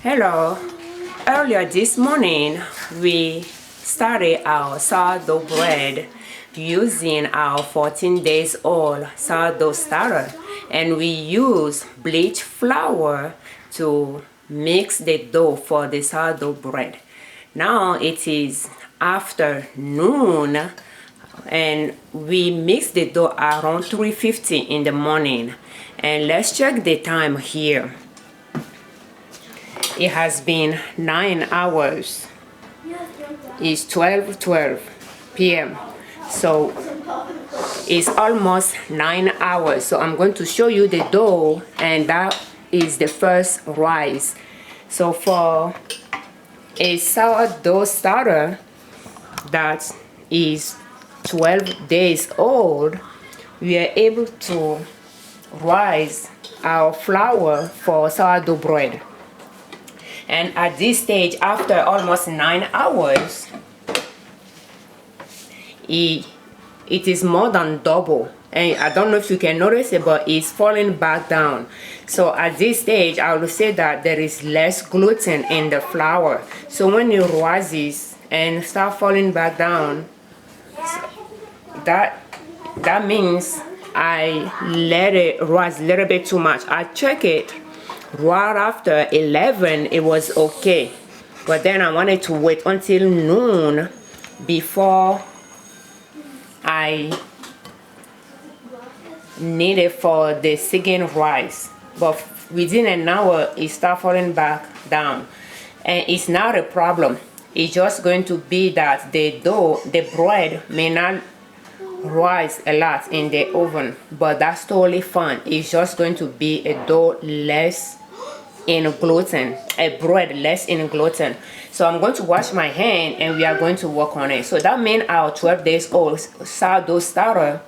Hello. Earlier this morning, we started our sourdough bread using our 14 days old sourdough starter, and we use bleached flour to mix the dough for the sourdough bread. Now it is afternoon, and we mix the dough around 3:50 in the morning. And let's check the time here. It has been 9 hours. It's 12:12 p.m. So it's almost 9 hours. So I'm going to show you the dough, and that is the first rise. So for a sourdough starter that is 12 days old, we are able to rise our flour for sourdough bread. And at this stage, after almost 9 hours, it is more than double. And I don't know if you can notice it, but it's falling back down. So at this stage, I will say that there is less gluten in the flour. So when it rises and start falling back down, that means I let it rise a little bit too much. I check it right after 11, it was okay, but then I wanted to wait until noon before I knead it for the second rise. But within an hour, it started falling back down, and it's not a problem. It's just going to be that the dough, the bread may not rise a lot in the oven, but that's totally fine. It's just going to be a dough less in gluten, a bread less in gluten. So I'm going to wash my hand and we are going to work on it. So that means our 12 days old sourdough starter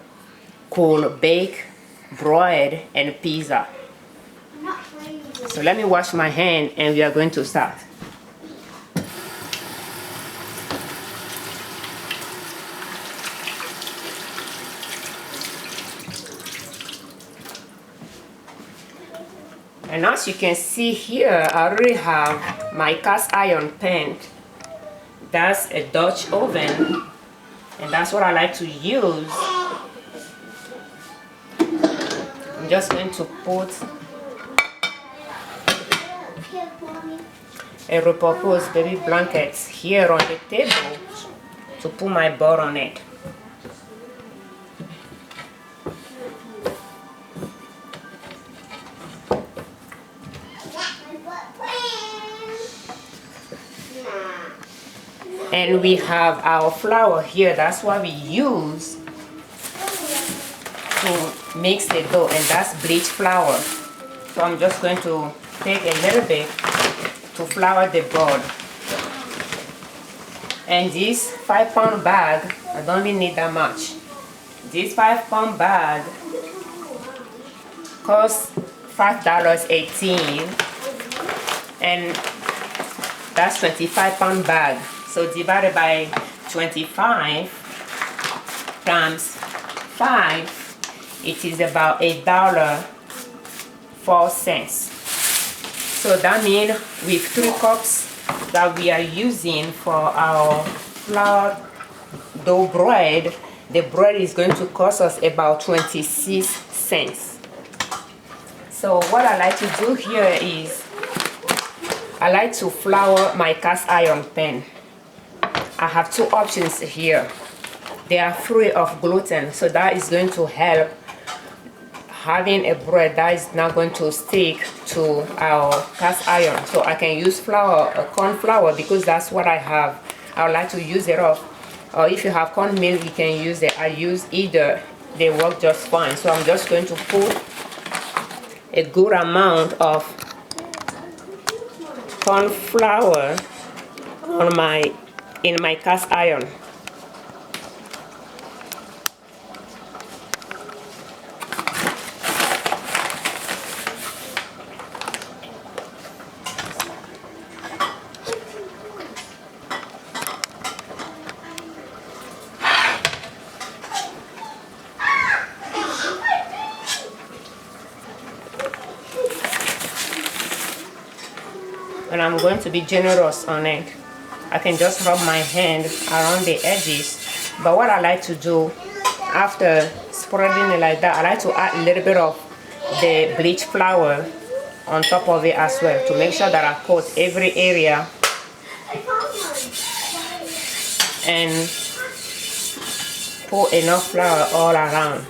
could bake bread and pizza. So let me wash my hand and we are going to start. And as you can see here, I already have my cast iron pan. That's a Dutch oven, and that's what I like to use. I'm just going to put a repurposed baby blankets here on the table to put my butter on it. And we have our flour here. That's what we use to mix the dough, and that's bleached flour. So I'm just going to take a little bit to flour the board. And this 5-pound bag, I don't really need that much. This 5-pound bag costs $5.18, and that's 25-pound bag. So divided by 25 times 5, it is about $1.04. So that means with 3 cups that we are using for our flour dough bread, the bread is going to cost us about 26 cents. So what I like to do here is I like to flour my cast iron pan. I have 2 options here. They are free of gluten, so that is going to help having a bread that is not going to stick to our cast iron. So I can use flour, corn flour, because that's what I have. I would like to use it up. Or if you have cornmeal, you can use it. I use either. They work just fine. So I'm just going to put a good amount of corn flour on in my cast iron. and I'm going to be generous on it. I can just rub my hand around the edges, but what I like to do after spreading it like that, I like to add a little bit of the bleach flour on top of it as well to make sure that I coat every area and pour enough flour all around.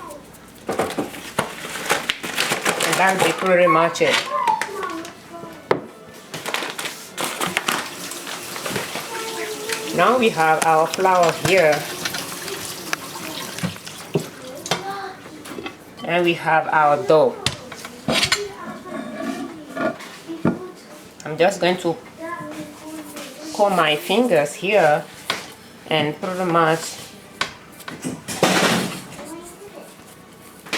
And that'll be pretty much it. Now we have our flour here, and we have our dough. I'm just going to comb my fingers here and pretty much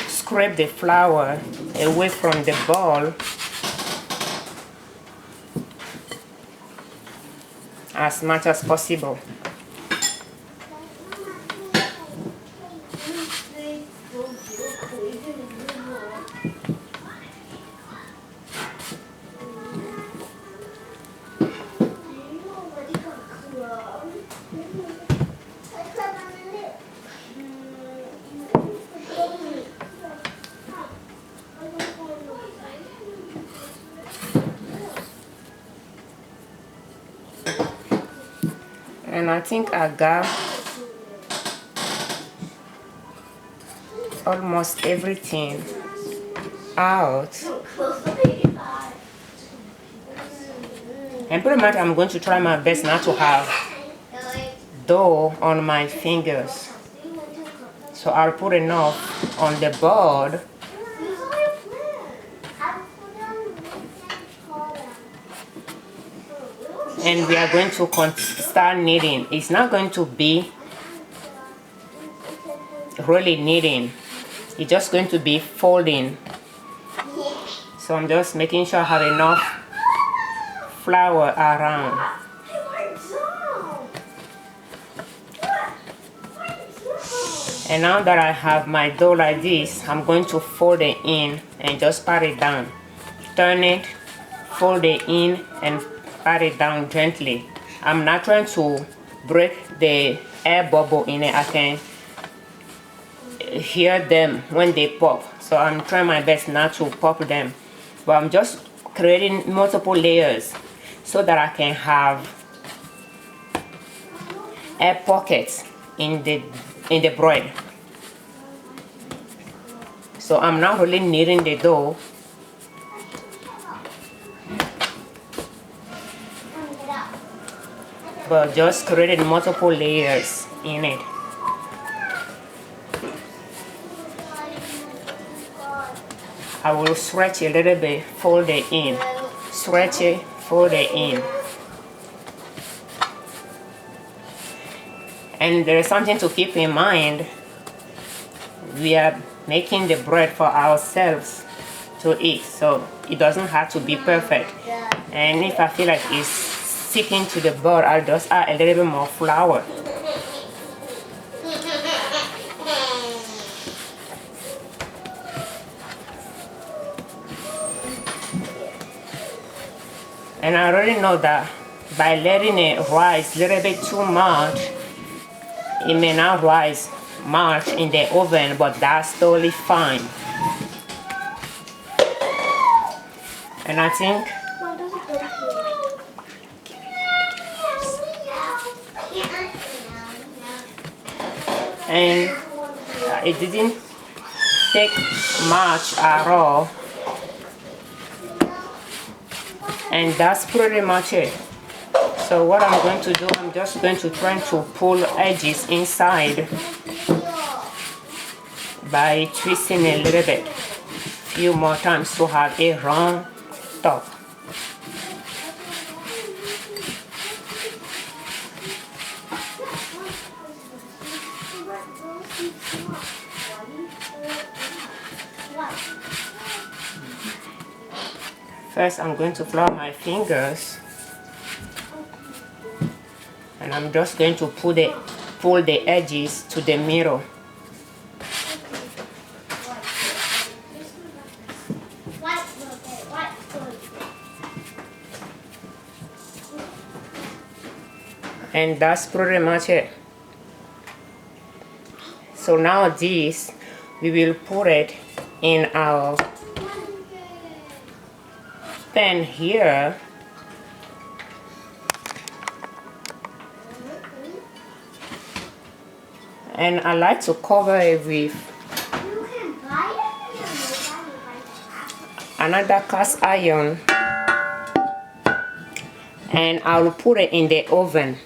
scrape the flour away from the ball as much as possible. And I think I got almost everything out. And pretty much I'm going to try my best not to have dough on my fingers. So I'll put enough on the board. And we are going to start kneading. It's not going to be really kneading. It's just going to be folding. So I'm just making sure I have enough flour around. And now that I have my dough like this, I'm going to fold it in and just pat it down. Turn it, fold it in, and pat it down gently. I'm not trying to break the air bubble in it. I can hear them when they pop, so I'm trying my best not to pop them, but I'm just creating multiple layers so that I can have air pockets in the bread. So I'm not really kneading the dough, but just created multiple layers in it. I will stretch a little bit, fold it in, stretch it, fold it in. And there is something to keep in mind. We are making the bread for ourselves to eat, so it doesn't have to be perfect. And if I feel like it's sticking to the board, I'll just add a little bit more flour. And I already know that by letting it rise a little bit too much, it may not rise much in the oven, but that's totally fine. And I think and it didn't take much at all, and that's pretty much it. So what I'm going to do, I'm just going to try to pull edges inside by twisting a little bit, few more times to have a round top. First, I'm going to flour my fingers, and I'm just going to pull the edges to the middle. And that's pretty much it. So now this, we will put it in our pan here. And I like to cover it with another cast iron, and I'll put it in the oven.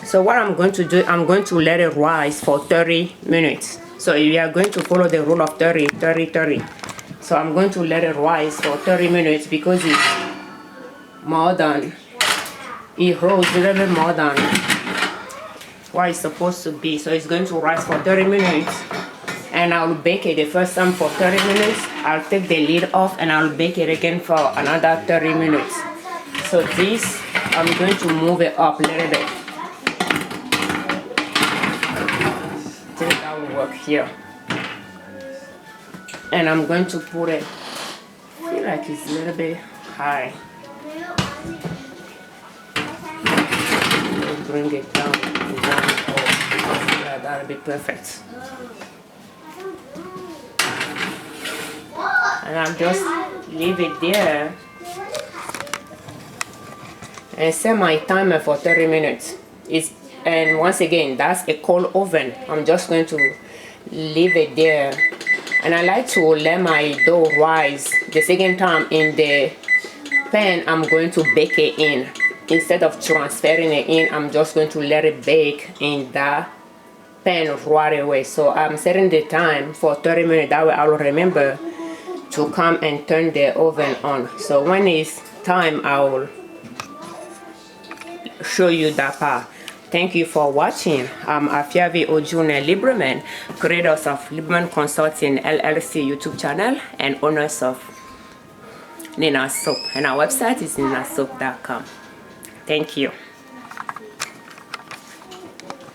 So what I'm going to do, I'm going to let it rise for 30 minutes. So we are going to follow the rule of 30, 30, 30. So I'm going to let it rise for 30 minutes because it's more than, it rose a little bit more than what it's supposed to be. So it's going to rise for 30 minutes. And I'll bake it the first time for 30 minutes. I'll take the lid off and I'll bake it again for another 30 minutes. So this, I'm going to move it up a little bit. I think that will work here. And I'm going to put it, I feel like it's a little bit high. Bring it down. Yeah, that'll be perfect. And I'll just leave it there and set my timer for 30 minutes. And once again, that's a cold oven. I'm just going to leave it there. And I like to let my dough rise. The second time in the pan, I'm going to bake it in. Instead of transferring it in, I'm just going to let it bake in that pan right away. So I'm setting the time for 30 minutes. That way I'll remember to come and turn the oven on. So when it's time, I'll show you that part. Thank you for watching. I'm Afiavi Ojune Liberman, creators of Liberman Consulting L.L.C YouTube channel and owners of Nina Soap. And our website is ninasoap.com. Thank you.